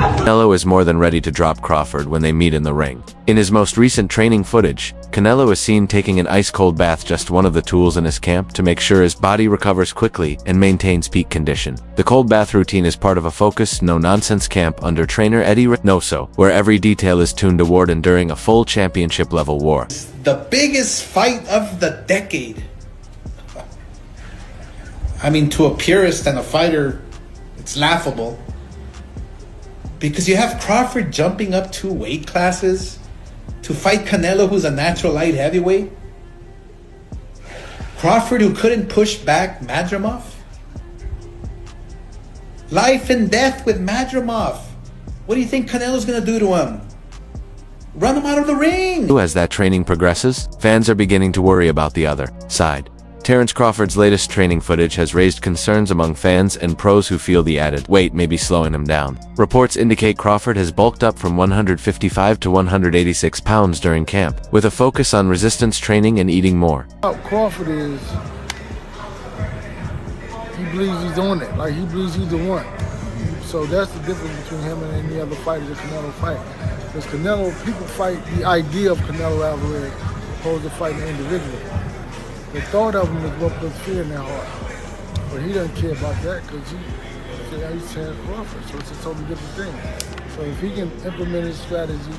Canelo is more than ready to drop Crawford when they meet in the ring. In his most recent training footage, Canelo is seen taking an ice-cold bath, just one of the tools in his camp to make sure his body recovers quickly and maintains peak condition. The cold bath routine is part of a focused, no-nonsense camp under trainer Eddie Reynoso, where every detail is tuned toward enduring a full championship-level war. The biggest fight of the decade. I mean, to a purist and a fighter, it's laughable. Because you have Crawford jumping up 2 weight classes to fight Canelo, who's a natural light heavyweight. Crawford, who couldn't push back Madrimov. Life and death with Madrimov. What do you think Canelo's gonna do to him? Run him out of the ring! As that training progresses, fans are beginning to worry about the other side. Terence Crawford's latest training footage has raised concerns among fans and pros who feel the added weight may be slowing him down. Reports indicate Crawford has bulked up from 155 to 186 pounds during camp, with a focus on resistance training and eating more. Crawford is, he believes he's on it, like he believes he's the one. So that's the difference between him and any other fighter that Canelo fight. Because Canelo, people fight the idea of Canelo Alvarez opposed to fighting an individual. The thought of him is what puts fear in their heart. But he doesn't care about that because he's Terence Crawford, so it's a totally different thing. So if he can implement his strategy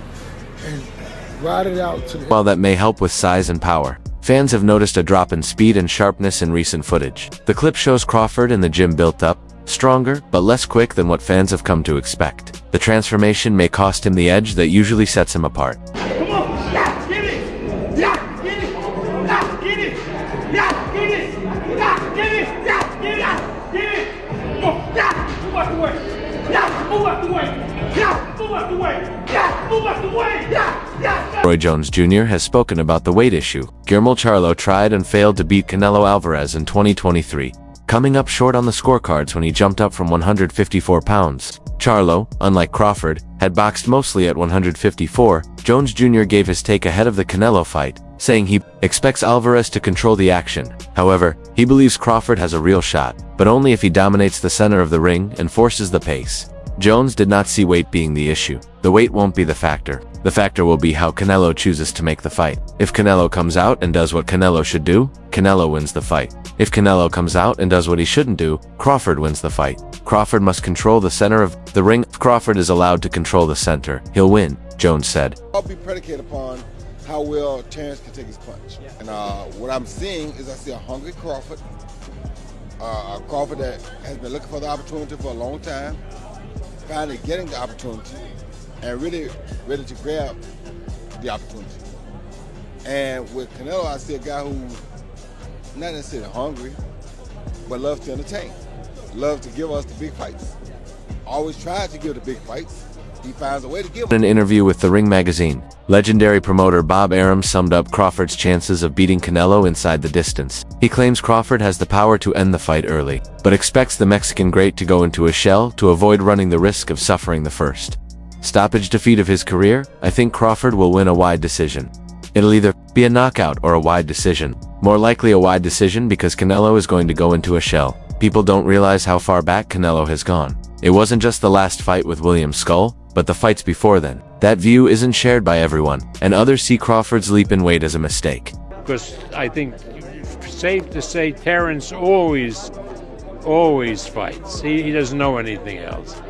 and ride it out to the... While that may help with size and power, fans have noticed a drop in speed and sharpness in recent footage. The clip shows Crawford in the gym built up, stronger, but less quick than what fans have come to expect. The transformation may cost him the edge that usually sets him apart. Roy Jones Jr. has spoken about the weight issue. Guillermo Charlo tried and failed to beat Canelo Alvarez in 2023, coming up short on the scorecards when he jumped up from 154 pounds. Charlo, unlike Crawford, had boxed mostly at 154. Jones Jr. gave his take ahead of the Canelo fight, saying he expects Alvarez to control the action. However, he believes Crawford has a real shot, but only if he dominates the center of the ring and forces the pace. Jones did not see weight being the issue. The weight won't be the factor. The factor will be how Canelo chooses to make the fight. If Canelo comes out and does what Canelo should do, Canelo wins the fight. If Canelo comes out and does what he shouldn't do, Crawford wins the fight. Crawford must control the center of the ring. If Crawford is allowed to control the center, he'll win, Jones said. I'll be predicated upon how well Terence can take his punch. And what I'm seeing is I see a hungry Crawford, a Crawford that has been looking for the opportunity for a long time, finally getting the opportunity, and really ready to grab the opportunity. And with Canelo, I see a guy who's not necessarily hungry, but loves to entertain, loves to give us the big fights. Always tries to give the big fights. He finds a way to give them. In an interview with The Ring magazine, legendary promoter Bob Arum summed up Crawford's chances of beating Canelo inside the distance. He claims Crawford has the power to end the fight early, but expects the Mexican great to go into a shell to avoid running the risk of suffering the first stoppage defeat of his career. I think Crawford will win a wide decision. It'll either be a knockout or a wide decision. More likely a wide decision because Canelo is going to go into a shell. People don't realize how far back Canelo has gone. It wasn't just the last fight with William Skull, but the fights before then. That view isn't shared by everyone, and others see Crawford's leap in weight as a mistake. Because I think it's safe to say Terence always fights. He doesn't know anything else.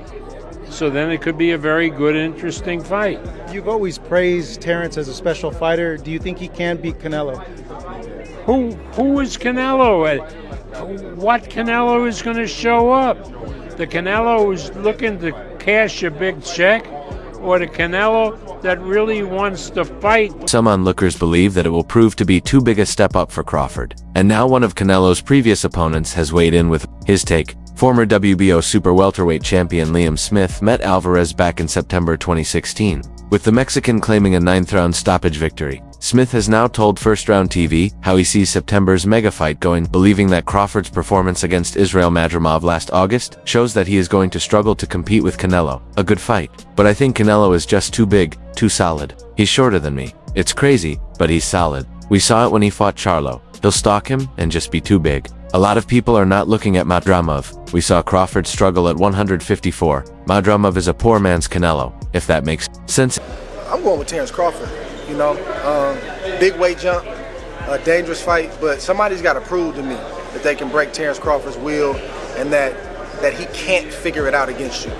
So then it could be a very good, interesting fight. You've always praised Terence as a special fighter. Do you think he can beat Canelo? Who is Canelo? What Canelo is going to show up? The Canelo who's looking to cash a big check, or the Canelo that really wants to fight? Some onlookers believe that it will prove to be too big a step up for Crawford. And now one of Canelo's previous opponents has weighed in with his take. Former WBO super welterweight champion Liam Smith met Alvarez back in September 2016, with the Mexican claiming a 9th-round stoppage victory. Smith has now told First Round TV how he sees September's mega fight going, believing that Crawford's performance against Israel Madrimov last August shows that he is going to struggle to compete with Canelo. A good fight. But I think Canelo is just too big, too solid. He's shorter than me. It's crazy, but he's solid. We saw it when he fought Charlo. He'll stalk him and just be too big. A lot of people are not looking at Madramov. We saw Crawford struggle at 154. Madramov is a poor man's Canelo, if that makes sense. I'm going with Terence Crawford. You know, big weight jump, a dangerous fight, but somebody's got to prove to me that they can break Terence Crawford's will and that he can't figure it out against you.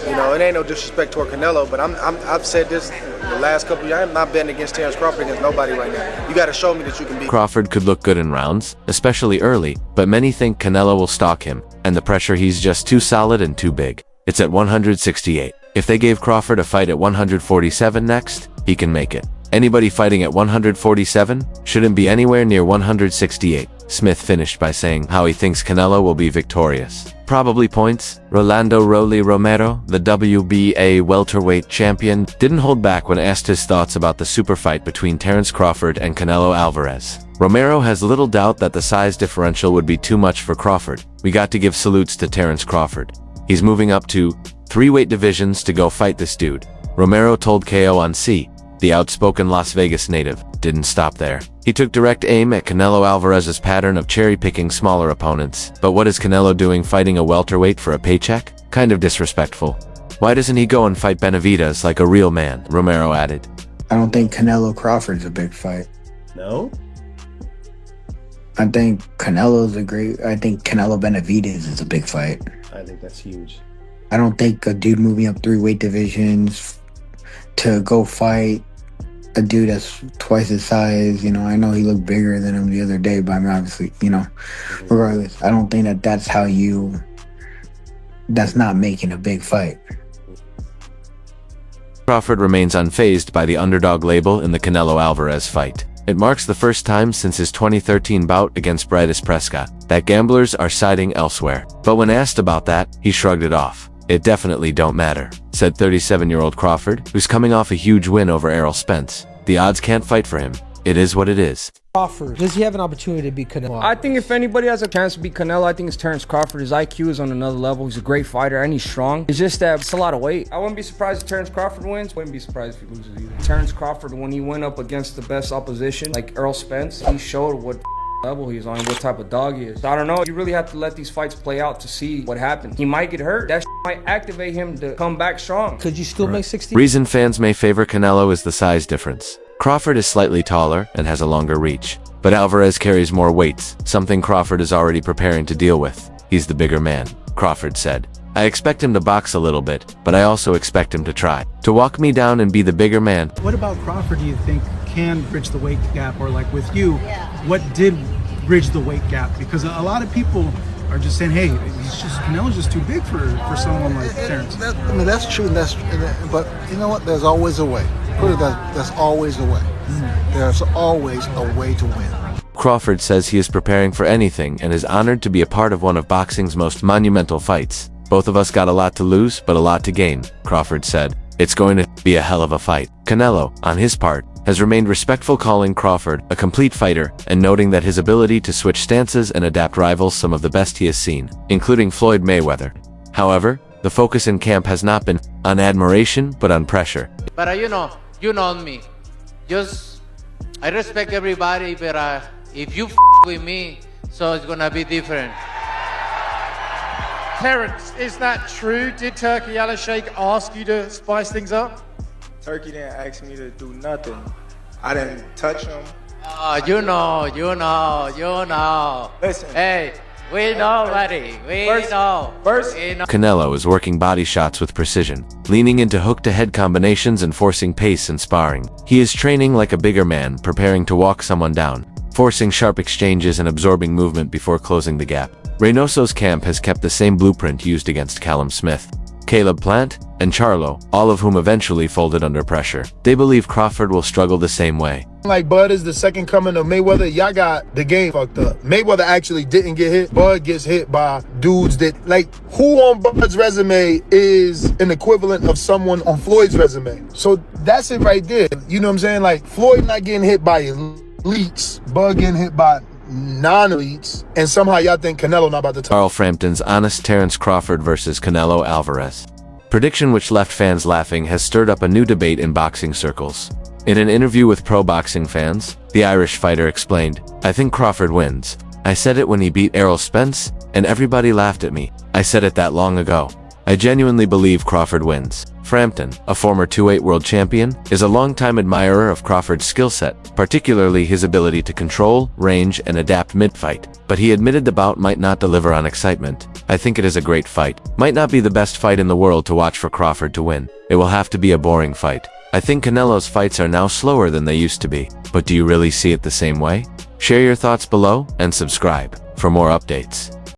You know, it ain't no disrespect toward Canelo, but I've said this the last couple of years. I'm not betting against Terence Crawford against nobody right now. You got to show me that you can beat. Crawford could look good in rounds, especially early, but many think Canelo will stalk him, and the pressure, he's just too solid and too big. It's at 168. If they gave Crawford a fight at 147 next, he can make it. Anybody fighting at 147 shouldn't be anywhere near 168. Smith finished by saying how he thinks Canelo will be victorious. Probably points. Rolando Rolly Romero, the WBA welterweight champion, didn't hold back when asked his thoughts about the super fight between Terence Crawford and Canelo Alvarez. Romero has little doubt that the size differential would be too much for Crawford. We got to give salutes to Terence Crawford. He's moving up to 3 weight divisions to go fight this dude. Romero told KO on C. The outspoken Las Vegas native didn't stop there. He took direct aim at Canelo Alvarez's pattern of cherry-picking smaller opponents. But what is Canelo doing fighting a welterweight for a paycheck? Kind of disrespectful. Why doesn't he go and fight Benavidez like a real man? Romero added. I don't think Canelo Crawford's a big fight. No? I think I think Canelo Benavidez is a big fight. I think that's huge. I don't think a dude moving up 3 weight divisions to go fight a dude that's twice his size, you know, I know he looked bigger than him the other day, but I mean, obviously, you know, regardless, I don't think that's not making a big fight. Crawford remains unfazed by the underdog label in the Canelo Alvarez fight. It marks the first time since his 2013 bout against Bryce Prescott that gamblers are siding elsewhere. But when asked about that, he shrugged it off. It definitely don't matter, said 37-year-old Crawford, who's coming off a huge win over Errol Spence. The odds can't fight for him. It is what it is. Crawford, does he have an opportunity to beat Canelo? I think if anybody has a chance to beat Canelo, I think it's Terence Crawford. His IQ is on another level. He's a great fighter and he's strong. It's just that it's a lot of weight. I wouldn't be surprised if Terence Crawford wins. Wouldn't be surprised if he loses either. Terence Crawford, when he went up against the best opposition, like Errol Spence, he showed what level he's on, what type of dog he is. So I don't know. You really have to let these fights play out to see what happens. He might get hurt. That might activate him to come back strong. Could you still make 60? Reason fans may favor Canelo is the size difference. Crawford is slightly taller and has a longer reach, but Alvarez carries more weights, something Crawford is already preparing to deal with. He's the bigger man, Crawford said. I expect him to box a little bit, but I also expect him to try to walk me down and be the bigger man. What about Crawford do you think can bridge the weight gap, or like with you, what did bridge the weight gap? Because a lot of people are just saying, hey, Canelo's just too big for someone like Terence. That's true, but you know what? There's always a way. Put it that there's always a way. There's always a way to win. Crawford says he is preparing for anything and is honored to be a part of one of boxing's most monumental fights. Both of us got a lot to lose, but a lot to gain, Crawford said. It's going to be a hell of a fight. Canelo, on his part, has remained respectful, calling Crawford a complete fighter and noting that his ability to switch stances and adapt rivals some of the best he has seen, including Floyd Mayweather. However, the focus in camp has not been on admiration, but on pressure. But you know me. I respect everybody, but if you with me, so it's gonna be different. Terence, is that true? Did Turkey Alashake ask you to spice things up? Turkey didn't ask me to do nothing. I didn't touch him. You know. Listen. Hey, we know, buddy. We know. Canelo is working body shots with precision, leaning into hook-to-head combinations and forcing pace in sparring. He is training like a bigger man, preparing to walk someone down, forcing sharp exchanges and absorbing movement before closing the gap. Reynoso's camp has kept the same blueprint used against Callum Smith, Caleb Plant, and Charlo, all of whom eventually folded under pressure. They believe Crawford will struggle the same way. Like Bud is the second coming of Mayweather, y'all got the game fucked up. Mayweather actually didn't get hit. Bud gets hit by dudes that, like, who on Bud's resume is an equivalent of someone on Floyd's resume? So that's it right there. You know what I'm saying? Like, Floyd not getting hit by elites, Bud getting hit by non-elites, and somehow y'all think Canelo not about to Carl Frampton's honest Terence Crawford versus Canelo Alvarez prediction, which left fans laughing, has stirred up a new debate in boxing circles. In an interview with pro boxing fans, the Irish fighter explained, "I think Crawford wins. I said it when he beat Errol Spence, and everybody laughed at me. I said it that long ago. I genuinely believe Crawford wins. Frampton, a former 2-weight world champion, is a longtime admirer of Crawford's skill set, particularly his ability to control, range, and adapt mid-fight. But he admitted the bout might not deliver on excitement. I think it is a great fight. Might not be the best fight in the world to watch for Crawford to win. It will have to be a boring fight. I think Canelo's fights are now slower than they used to be. But do you really see it the same way? Share your thoughts below and subscribe for more updates.